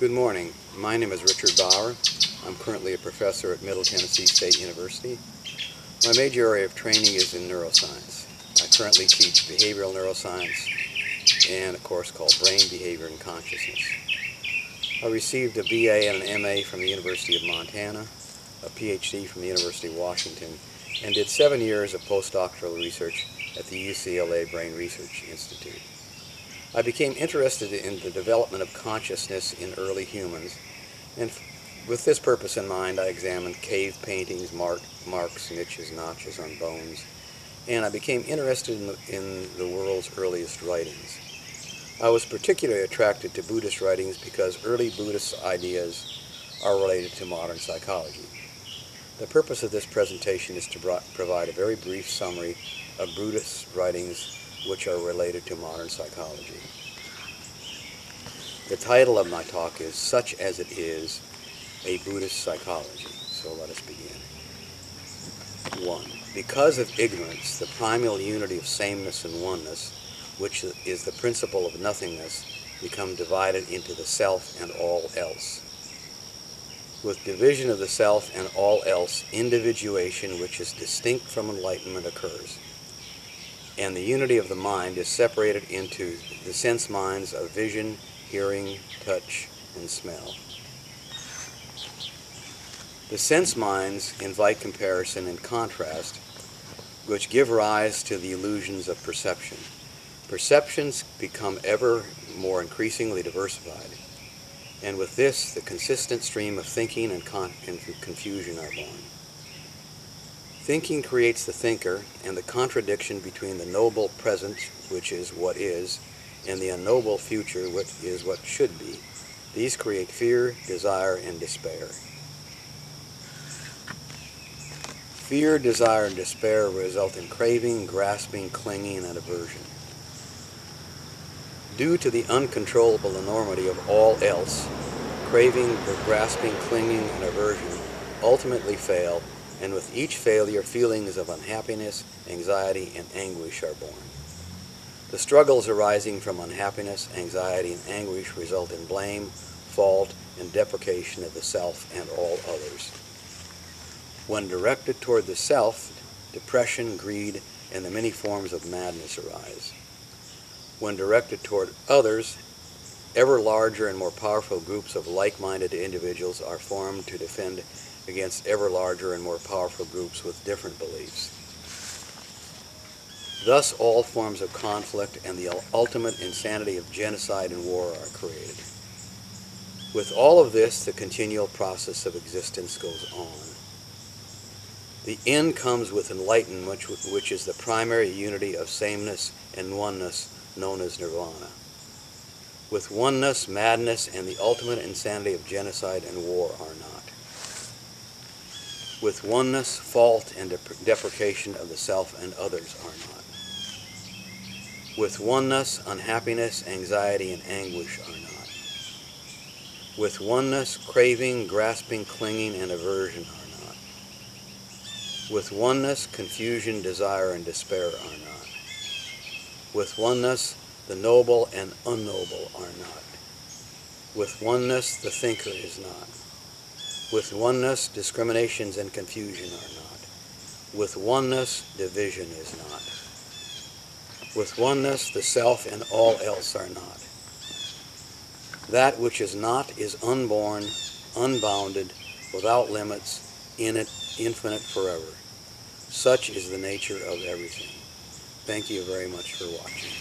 Good morning. My name is Richard Bauer. I'm currently a professor at Middle Tennessee State University. My major area of training is in neuroscience. I currently teach behavioral neuroscience and a course called Brain, Behavior, and Consciousness. I received a BA and an MA from the University of Montana, a PhD from the University of Washington, and did 7 years of postdoctoral research at the UCLA Brain Research Institute. I became interested in the development of consciousness in early humans, and with this purpose in mind, I examined cave paintings, marks, niches, notches on bones, and I became interested in the world's earliest writings. I was particularly attracted to Buddhist writings because early Buddhist ideas are related to modern psychology. The purpose of this presentation is to provide a very brief summary of Buddhist writings which are related to modern psychology. The title of my talk is Such as It Is, a Buddhist Psychology. So let us begin. 1. Because of ignorance, the primal unity of sameness and oneness, which is the principle of nothingness, become divided into the self and all else. With division of the self and all else, individuation which is distinct from enlightenment occurs, and the unity of the mind is separated into the sense minds of vision, hearing, touch, and smell. The sense minds invite comparison and contrast, which give rise to the illusions of perception. Perceptions become ever more increasingly diversified, and with this, the consistent stream of thinking and confusion are born. Thinking creates the thinker, and the contradiction between the noble present, which is what is, and the unknowable future, which is what should be. These create fear, desire, and despair. Fear, desire, and despair result in craving, grasping, clinging, and aversion. Due to the uncontrollable enormity of all else, craving, grasping, clinging, and aversion ultimately fail, and with each failure, feelings of unhappiness, anxiety, and anguish are born. The struggles arising from unhappiness, anxiety, and anguish result in blame, fault, and deprecation of the self and all others. When directed toward the self, depression, greed, and the many forms of madness arise. When directed toward others, ever larger and more powerful groups of like-minded individuals are formed to defend against ever larger and more powerful groups with different beliefs. Thus, all forms of conflict and the ultimate insanity of genocide and war are created. With all of this, the continual process of existence goes on. The end comes with enlightenment, which is the primary unity of sameness and oneness, known as nirvana. With oneness, madness, and the ultimate insanity of genocide and war are not. With oneness, fault and deprecation of the self and others are not. With oneness, unhappiness, anxiety, and anguish are not. With oneness, craving, grasping, clinging, and aversion are not. With oneness, confusion, desire, and despair are not. With oneness, the noble and unknown are not. With oneness, the thinker is not. With oneness, discriminations and confusion are not. With oneness, division is not. With oneness, the self and all else are not. That which is not is unborn, unbounded, without limits, infinite forever. Such is the nature of everything. Thank you very much for watching.